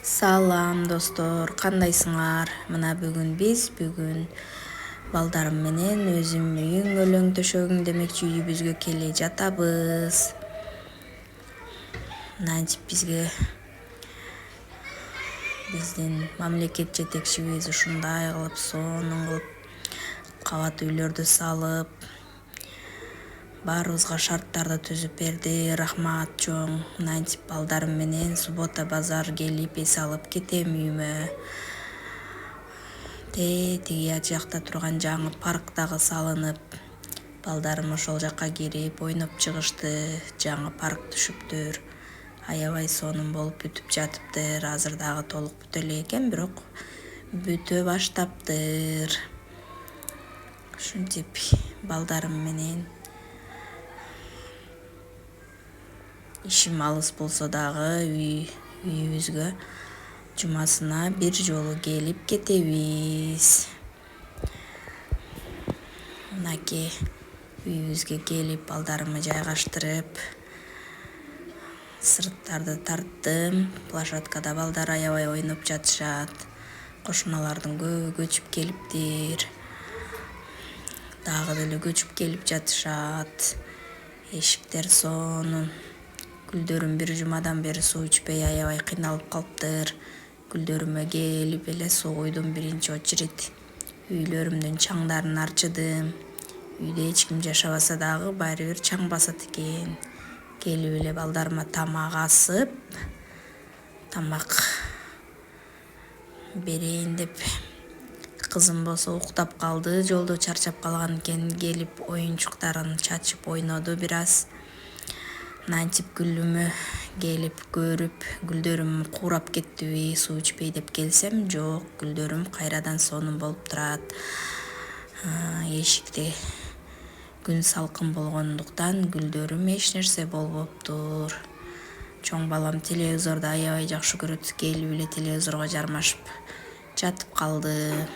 Салам достор, кандайсыңар? Мына бүгүн балдарым менен өзүм үйүң өлөң төшөгүң демекчи үйүбүзгө келе жатабыз. Мынантип биздин мамлекет жетекчибиз ушундай кылып сонун кылып кабат үйлөрдү салып, баарыбызга шарттарды түзүп берди. Рахмат чоң. Мынантип балдарым менен суббота базар келип эс алып кетем үйүмө. Тиги жакта турган жаңы парк дагы салынып, балдарым ошол жака кирип ойноп чыгышты. Жаңы парк түшүптүр. Аябай сонун болуп бүтүп жатыптыр. Азыр дагы толук бүтө эле экен, бирок бүтө баштаптыр. Ушинтип балдарым менен ишим алыс болсо дагы үйүбүзгө жумасына бир жолу келип кетебиз. Мынакей үйүбүзгө келип балдарымды жайгаштырып, сырыттарды тарттым. Площадкада балдар аябай ойноп жатышат. Кошуналардын көбү көчүп келиптир. Дагы деле көчүп келип жатышат. Эшиктер сонун. Гүлдөрүм бир жумадан бери суу ичпей аябай кыйналып калыптыр. Гүлдөрүмө келип эле суу куйдум биринчи очередь. Үйлөрүмдүн чаңдарын арчыдым. Үйдө эч ким жашабаса дагы баары бир чаң басат экен. Келип эле балдарыма тамак асып, тамак берейин деп, кызым болсо уктап калды, жолдо чарчап калган экен. Келип оюнчуктарын чачып ойноду бир аз. Мынантип гүлүмө келип көрүп, гүлдөрүм куурап кеттиби, суу ичпей деп келсем, жок, гүлдөрүм кайрадан сонун болуп турат. Эшикте күн салкын болгондуктан гүлдөрүм эч нерсе болбоптур. Чоң балам телевизорду аябай жакшы көрөт. Келип эле телевизорго жармашып жатып калды.